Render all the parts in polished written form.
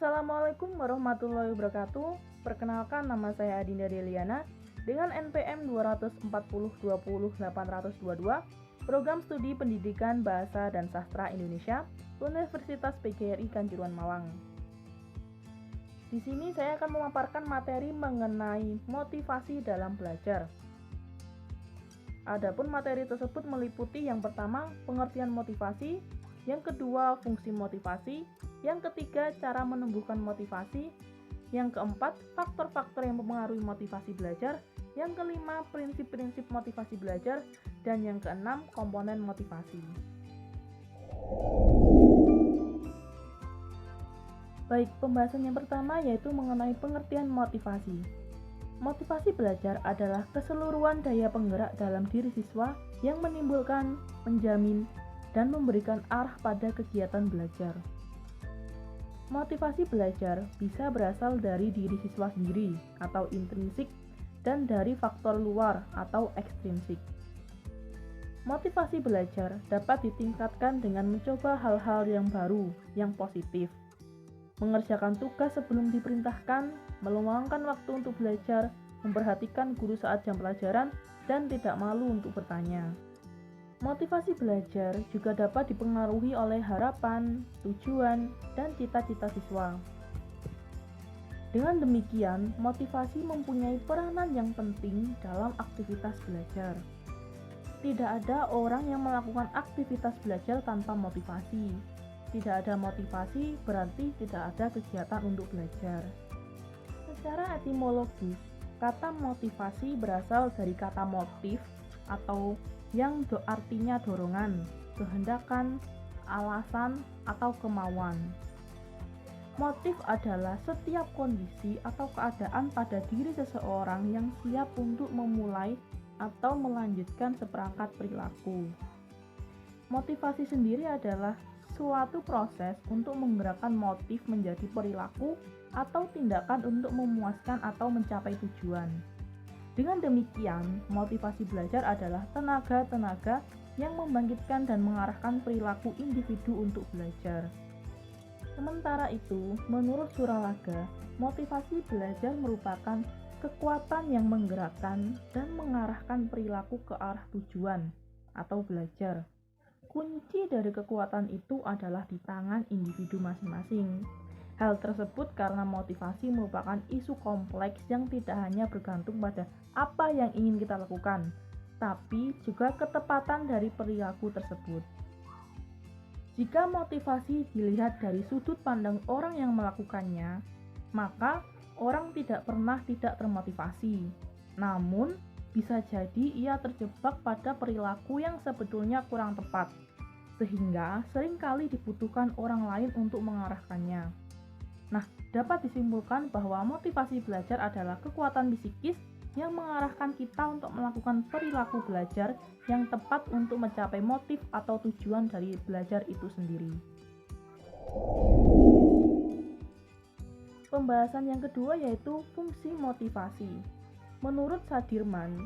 Assalamualaikum warahmatullahi wabarakatuh. Perkenalkan, nama saya Adinda Deliana dengan NPM 240200822, Program Studi Pendidikan Bahasa dan Sastra Indonesia, Universitas PGRI Kanjuruhan Malang. Di sini saya akan memaparkan materi mengenai motivasi dalam belajar. Adapun materi tersebut meliputi yang pertama, pengertian motivasi, yang kedua, fungsi motivasi, yang ketiga, cara menumbuhkan motivasi, yang keempat, faktor-faktor yang mempengaruhi motivasi belajar, yang kelima, prinsip-prinsip motivasi belajar, dan yang keenam, komponen motivasi. Baik, pembahasan yang pertama yaitu mengenai pengertian motivasi. Motivasi belajar adalah keseluruhan daya penggerak dalam diri siswa yang menimbulkan, menjamin, dan memberikan arah pada kegiatan belajar. Motivasi belajar bisa berasal dari diri siswa sendiri atau intrinsik dan dari faktor luar atau ekstrinsik. Motivasi belajar dapat ditingkatkan dengan mencoba hal-hal yang baru, yang positif, mengerjakan tugas sebelum diperintahkan, meluangkan waktu untuk belajar, memperhatikan guru saat jam pelajaran, dan tidak malu untuk bertanya. Motivasi belajar juga dapat dipengaruhi oleh harapan, tujuan, dan cita-cita siswa. Dengan demikian, motivasi mempunyai peranan yang penting dalam aktivitas belajar. Tidak ada orang yang melakukan aktivitas belajar tanpa motivasi. Tidak ada motivasi berarti tidak ada kegiatan untuk belajar. Secara etimologis, kata motivasi berasal dari kata motif atau yang artinya dorongan, kehendakan, alasan, atau kemauan. Motif adalah setiap kondisi atau keadaan pada diri seseorang yang siap untuk memulai atau melanjutkan seperangkat perilaku. Motivasi sendiri adalah suatu proses untuk menggerakkan motif menjadi perilaku atau tindakan untuk memuaskan atau mencapai tujuan. Dengan demikian, motivasi belajar adalah tenaga-tenaga yang membangkitkan dan mengarahkan perilaku individu untuk belajar. Sementara itu, menurut Suralaga, motivasi belajar merupakan kekuatan yang menggerakkan dan mengarahkan perilaku ke arah tujuan atau belajar. Kunci dari kekuatan itu adalah di tangan individu masing-masing. Hal tersebut karena motivasi merupakan isu kompleks yang tidak hanya bergantung pada apa yang ingin kita lakukan, tapi juga ketepatan dari perilaku tersebut. Jika motivasi dilihat dari sudut pandang orang yang melakukannya, maka orang tidak pernah tidak termotivasi. Namun, bisa jadi ia terjebak pada perilaku yang sebetulnya kurang tepat, sehingga seringkali dibutuhkan orang lain untuk mengarahkannya. Nah, dapat disimpulkan bahwa motivasi belajar adalah kekuatan psikis yang mengarahkan kita untuk melakukan perilaku belajar yang tepat untuk mencapai motif atau tujuan dari belajar itu sendiri. Pembahasan yang kedua yaitu fungsi motivasi. Menurut Sadirman,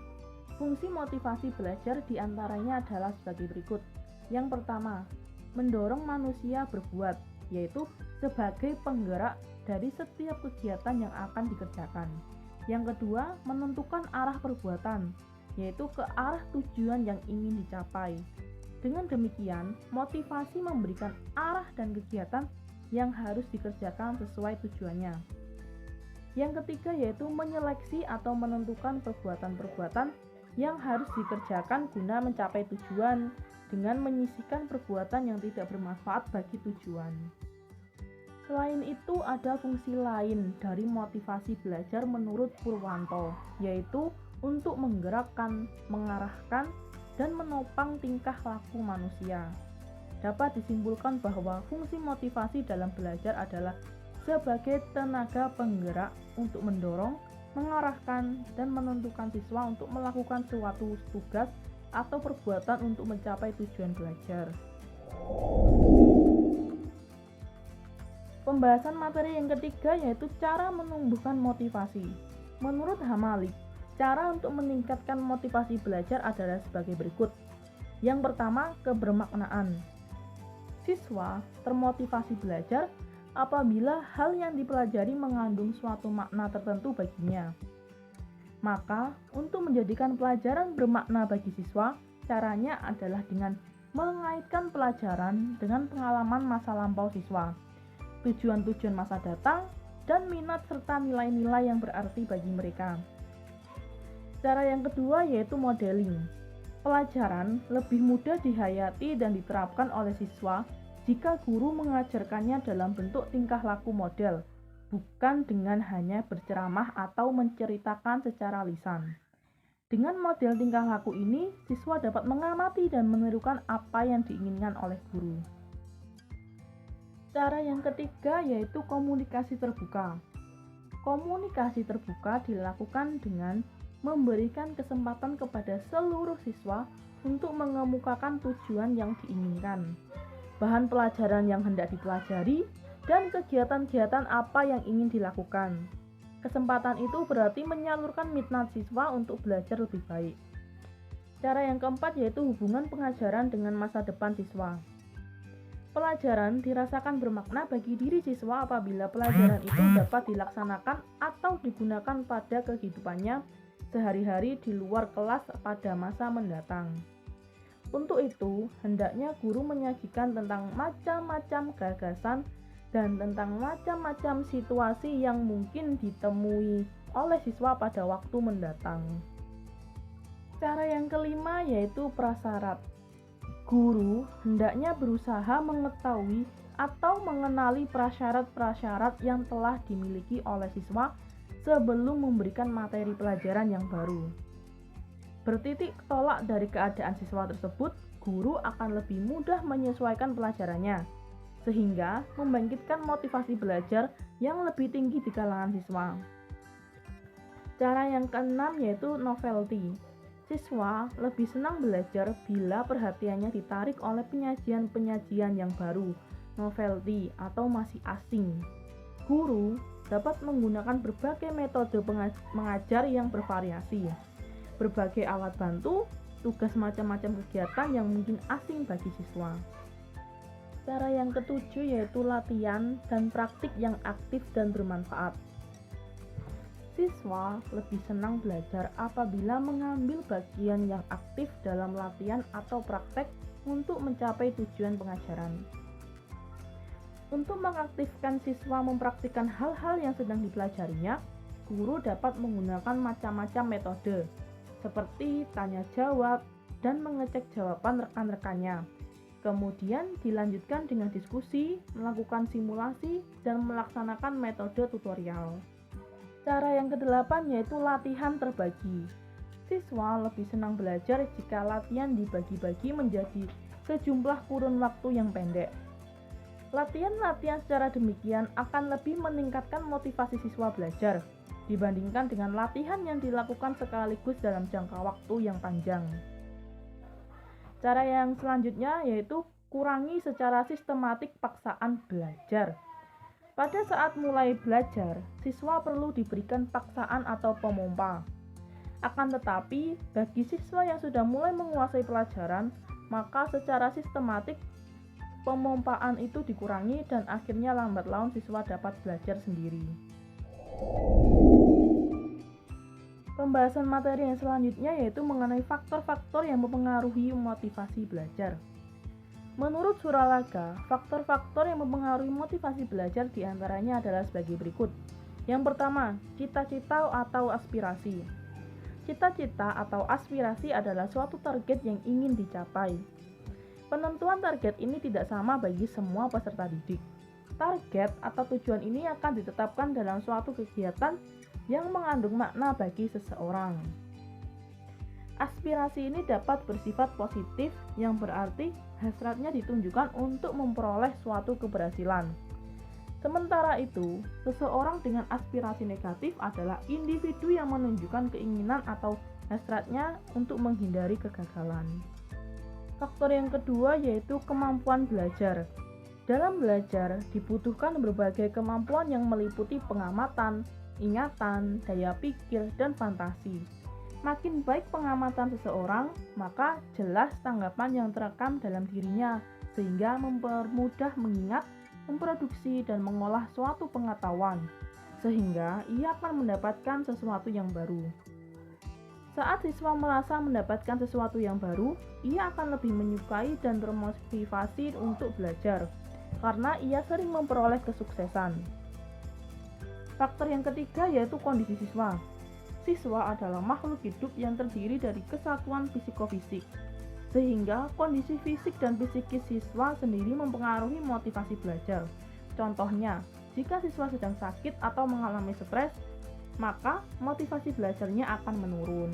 fungsi motivasi belajar diantaranya adalah sebagai berikut. Yang pertama, mendorong manusia berbuat, yaitu sebagai penggerak dari setiap kegiatan yang akan dikerjakan. Yang kedua, menentukan arah perbuatan, yaitu ke arah tujuan yang ingin dicapai. Dengan demikian, motivasi memberikan arah dan kegiatan yang harus dikerjakan sesuai tujuannya. Yang ketiga yaitu menyeleksi atau menentukan perbuatan-perbuatan yang harus dikerjakan guna mencapai tujuan dengan menyisihkan perbuatan yang tidak bermanfaat bagi tujuan. Selain itu, ada fungsi lain dari motivasi belajar menurut Purwanto, yaitu untuk menggerakkan, mengarahkan, dan menopang tingkah laku manusia. Dapat disimpulkan bahwa fungsi motivasi dalam belajar adalah sebagai tenaga penggerak untuk mendorong, mengarahkan, dan menentukan siswa untuk melakukan suatu tugas atau perbuatan untuk mencapai tujuan belajar. Pembahasan materi yang ketiga yaitu cara menumbuhkan motivasi. Menurut Hamalik, cara untuk meningkatkan motivasi belajar adalah sebagai berikut. Yang pertama, kebermaknaan. Siswa termotivasi belajar apabila hal yang dipelajari mengandung suatu makna tertentu baginya. Maka, untuk menjadikan pelajaran bermakna bagi siswa, caranya adalah dengan mengaitkan pelajaran dengan pengalaman masa lampau siswa, tujuan-tujuan masa datang, dan minat serta nilai-nilai yang berarti bagi mereka. Cara yang kedua yaitu modeling. Pelajaran lebih mudah dihayati dan diterapkan oleh siswa jika guru mengajarkannya dalam bentuk tingkah laku model, bukan dengan hanya berceramah atau menceritakan secara lisan. Dengan model tingkah laku ini, siswa dapat mengamati dan menirukan apa yang diinginkan oleh guru. Cara yang ketiga yaitu komunikasi terbuka. Komunikasi terbuka dilakukan dengan memberikan kesempatan kepada seluruh siswa untuk mengemukakan tujuan yang diinginkan, bahan pelajaran yang hendak dipelajari, dan kegiatan-kegiatan apa yang ingin dilakukan. Kesempatan itu berarti menyalurkan minat siswa untuk belajar lebih baik. Cara yang keempat yaitu hubungan pengajaran dengan masa depan siswa. Pelajaran dirasakan bermakna bagi diri siswa apabila pelajaran itu dapat dilaksanakan atau digunakan pada kehidupannya sehari-hari di luar kelas pada masa mendatang. Untuk itu, hendaknya guru menyajikan tentang macam-macam gagasan dan tentang macam-macam situasi yang mungkin ditemui oleh siswa pada waktu mendatang. Cara yang kelima yaitu prasyarat. Guru hendaknya berusaha mengetahui atau mengenali prasyarat-prasyarat yang telah dimiliki oleh siswa sebelum memberikan materi pelajaran yang baru. Bertitik tolak dari keadaan siswa tersebut, guru akan lebih mudah menyesuaikan pelajarannya, sehingga membangkitkan motivasi belajar yang lebih tinggi di kalangan siswa. Cara yang keenam yaitu novelty. Siswa lebih senang belajar bila perhatiannya ditarik oleh penyajian-penyajian yang baru, novelty atau masih asing. Guru dapat menggunakan berbagai metode mengajar yang bervariasi, berbagai alat bantu, tugas macam-macam kegiatan yang mungkin asing bagi siswa. Cara yang ketujuh yaitu latihan dan praktik yang aktif dan bermanfaat. Siswa lebih senang belajar apabila mengambil bagian yang aktif dalam latihan atau praktek untuk mencapai tujuan pengajaran. Untuk mengaktifkan siswa mempraktikkan hal-hal yang sedang dipelajarinya, guru dapat menggunakan macam-macam metode, seperti tanya jawab dan mengecek jawaban rekan-rekannya. Kemudian dilanjutkan dengan diskusi, melakukan simulasi, dan melaksanakan metode tutorial. Cara yang kedelapan yaitu latihan terbagi. Siswa lebih senang belajar jika latihan dibagi-bagi menjadi sejumlah kurun waktu yang pendek. Latihan-latihan secara demikian akan lebih meningkatkan motivasi siswa belajar dibandingkan dengan latihan yang dilakukan sekaligus dalam jangka waktu yang panjang. Cara yang selanjutnya yaitu kurangi secara sistematik paksaan belajar. Pada saat mulai belajar, siswa perlu diberikan paksaan atau pemompa. Akan tetapi, bagi siswa yang sudah mulai menguasai pelajaran, maka secara sistematik pemompaan itu dikurangi dan akhirnya lambat laun siswa dapat belajar sendiri. Pembahasan materi yang selanjutnya yaitu mengenai faktor-faktor yang mempengaruhi motivasi belajar. Menurut Suralaga, faktor-faktor yang mempengaruhi motivasi belajar diantaranya adalah sebagai berikut. Yang pertama, cita-cita atau aspirasi. Cita-cita atau aspirasi adalah suatu target yang ingin dicapai. Penentuan target ini tidak sama bagi semua peserta didik. Target atau tujuan ini akan ditetapkan dalam suatu kegiatan yang mengandung makna bagi seseorang. Aspirasi ini dapat bersifat positif, yang berarti hasratnya ditunjukkan untuk memperoleh suatu keberhasilan. Sementara itu, seseorang dengan aspirasi negatif adalah individu yang menunjukkan keinginan atau hasratnya untuk menghindari kegagalan. Faktor yang kedua yaitu kemampuan belajar. Dalam belajar dibutuhkan berbagai kemampuan yang meliputi pengamatan, ingatan, daya pikir, dan fantasi. Makin baik pengamatan seseorang, maka jelas tanggapan yang terekam dalam dirinya, sehingga mempermudah mengingat, memproduksi dan mengolah suatu pengetahuan, sehingga ia akan mendapatkan sesuatu yang baru. Saat siswa merasa mendapatkan sesuatu yang baru, ia akan lebih menyukai dan termotivasi untuk belajar, karena ia sering memperoleh kesuksesan. Faktor yang ketiga yaitu kondisi siswa. Siswa adalah makhluk hidup yang terdiri dari kesatuan psikofisik, sehingga kondisi fisik dan psikis siswa sendiri mempengaruhi motivasi belajar. Contohnya, jika siswa sedang sakit atau mengalami stres, maka motivasi belajarnya akan menurun.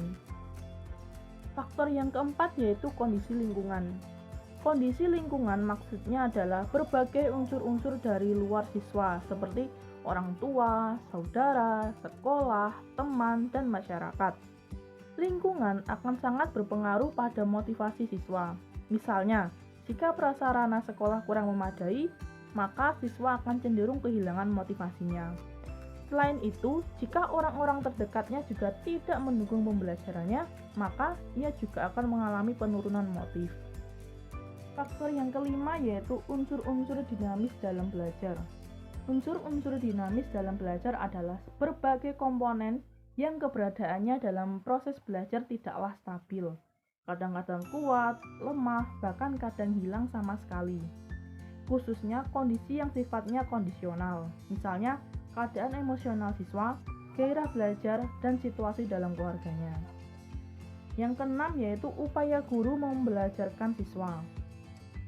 Faktor yang keempat yaitu kondisi lingkungan. Kondisi lingkungan maksudnya adalah berbagai unsur-unsur dari luar siswa seperti orang tua, saudara, sekolah, teman, dan masyarakat. Lingkungan akan sangat berpengaruh pada motivasi siswa. Misalnya, jika prasarana sekolah kurang memadai, maka siswa akan cenderung kehilangan motivasinya. Selain itu, jika orang-orang terdekatnya juga tidak mendukung pembelajarannya, maka ia juga akan mengalami penurunan motif. Faktor yang kelima yaitu unsur-unsur dinamis dalam belajar. Unsur-unsur dinamis dalam belajar adalah berbagai komponen yang keberadaannya dalam proses belajar tidaklah stabil. Kadang-kadang kuat, lemah, bahkan kadang hilang sama sekali. Khususnya kondisi yang sifatnya kondisional, misalnya keadaan emosional siswa, gairah belajar, dan situasi dalam keluarganya. Yang keenam yaitu upaya guru membelajarkan siswa.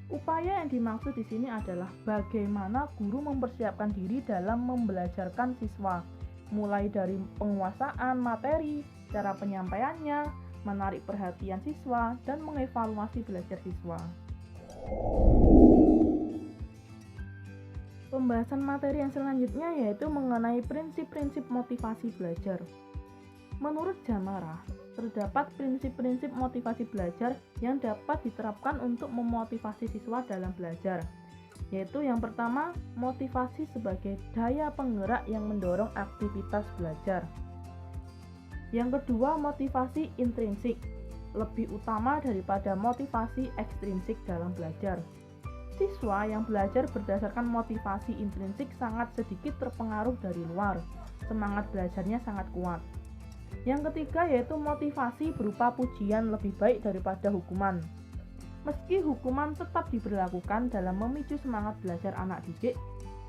Upaya yang dimaksud di sini adalah bagaimana guru mempersiapkan diri dalam membelajarkan siswa, mulai dari penguasaan materi, cara penyampaiannya, menarik perhatian siswa, dan mengevaluasi belajar siswa. Pembahasan materi yang selanjutnya yaitu mengenai prinsip-prinsip motivasi belajar. Menurut Jamarah, terdapat prinsip-prinsip motivasi belajar yang dapat diterapkan untuk memotivasi siswa dalam belajar, yaitu yang pertama, motivasi sebagai daya penggerak yang mendorong aktivitas belajar. Yang kedua, motivasi intrinsik, lebih utama daripada motivasi ekstrinsik dalam belajar. Siswa yang belajar berdasarkan motivasi intrinsik sangat sedikit terpengaruh dari luar, semangat belajarnya sangat kuat. Yang ketiga yaitu motivasi berupa pujian lebih baik daripada hukuman. Meski hukuman tetap diberlakukan dalam memicu semangat belajar anak didik,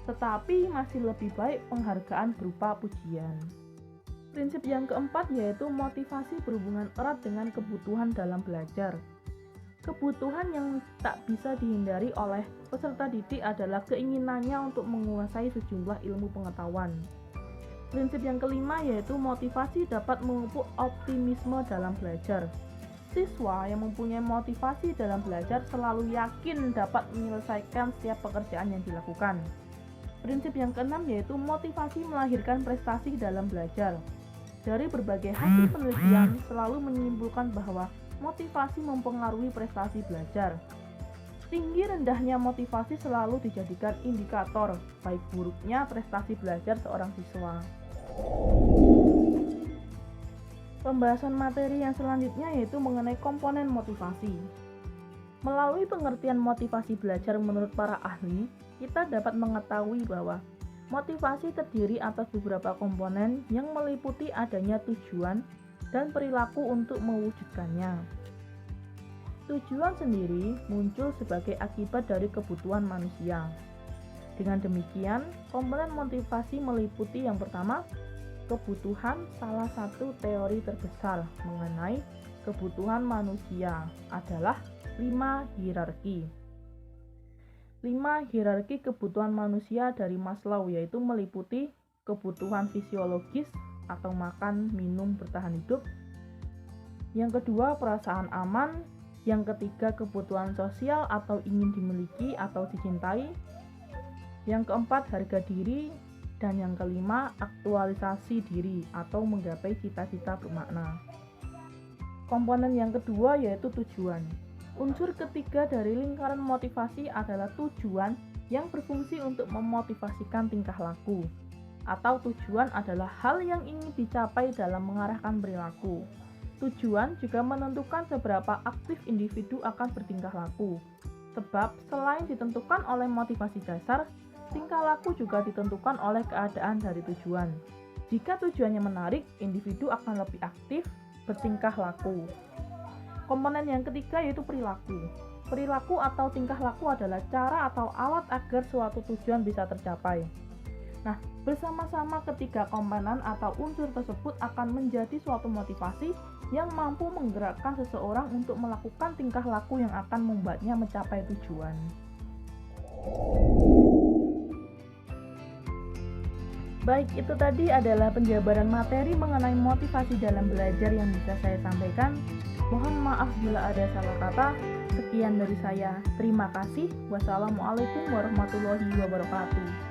tetapi masih lebih baik penghargaan berupa pujian. Prinsip yang keempat yaitu motivasi berhubungan erat dengan kebutuhan dalam belajar. Kebutuhan yang tak bisa dihindari oleh peserta didik adalah keinginannya untuk menguasai sejumlah ilmu pengetahuan. Prinsip yang kelima yaitu motivasi dapat memupuk optimisme dalam belajar. Siswa yang mempunyai motivasi dalam belajar selalu yakin dapat menyelesaikan setiap pekerjaan yang dilakukan. Prinsip yang keenam yaitu motivasi melahirkan prestasi dalam belajar. Dari berbagai hasil penelitian selalu menyimpulkan bahwa motivasi mempengaruhi prestasi belajar. Tinggi rendahnya motivasi selalu dijadikan indikator baik buruknya prestasi belajar seorang siswa. Pembahasan materi yang selanjutnya yaitu mengenai komponen motivasi. Melalui pengertian motivasi belajar menurut para ahli, kita dapat mengetahui bahwa motivasi terdiri atas beberapa komponen yang meliputi adanya tujuan dan perilaku untuk mewujudkannya. Tujuan sendiri muncul sebagai akibat dari kebutuhan manusia. Dengan demikian, komponen motivasi meliputi yang pertama, kebutuhan. Salah satu teori terbesar mengenai kebutuhan manusia adalah 5 hierarki. 5 hierarki kebutuhan manusia dari Maslow yaitu meliputi kebutuhan fisiologis atau makan, minum, bertahan hidup. Yang kedua, perasaan aman. Yang ketiga, kebutuhan sosial atau ingin dimiliki atau dicintai. Yang keempat, harga diri. Dan yang kelima, aktualisasi diri atau menggapai cita-cita bermakna. Komponen yang kedua yaitu tujuan. Unsur ketiga dari lingkaran motivasi adalah tujuan yang berfungsi untuk memotivasikan tingkah laku. Atau tujuan adalah hal yang ingin dicapai dalam mengarahkan perilaku. Tujuan juga menentukan seberapa aktif individu akan bertingkah laku. Sebab selain ditentukan oleh motivasi dasar, Tingkah laku juga ditentukan oleh keadaan dari tujuan. Jika tujuannya menarik, individu akan lebih aktif bertingkah laku. Komponen yang ketiga yaitu perilaku. Perilaku atau tingkah laku adalah cara atau alat agar suatu tujuan bisa tercapai. Nah, bersama-sama ketiga komponen atau unsur tersebut akan menjadi suatu motivasi yang mampu menggerakkan seseorang untuk melakukan tingkah laku yang akan membuatnya mencapai tujuan. Baik, itu tadi adalah penjabaran materi mengenai motivasi dalam belajar yang bisa saya sampaikan. Mohon maaf bila ada salah kata. Sekian dari saya. Terima kasih. Wassalamualaikum warahmatullahi wabarakatuh.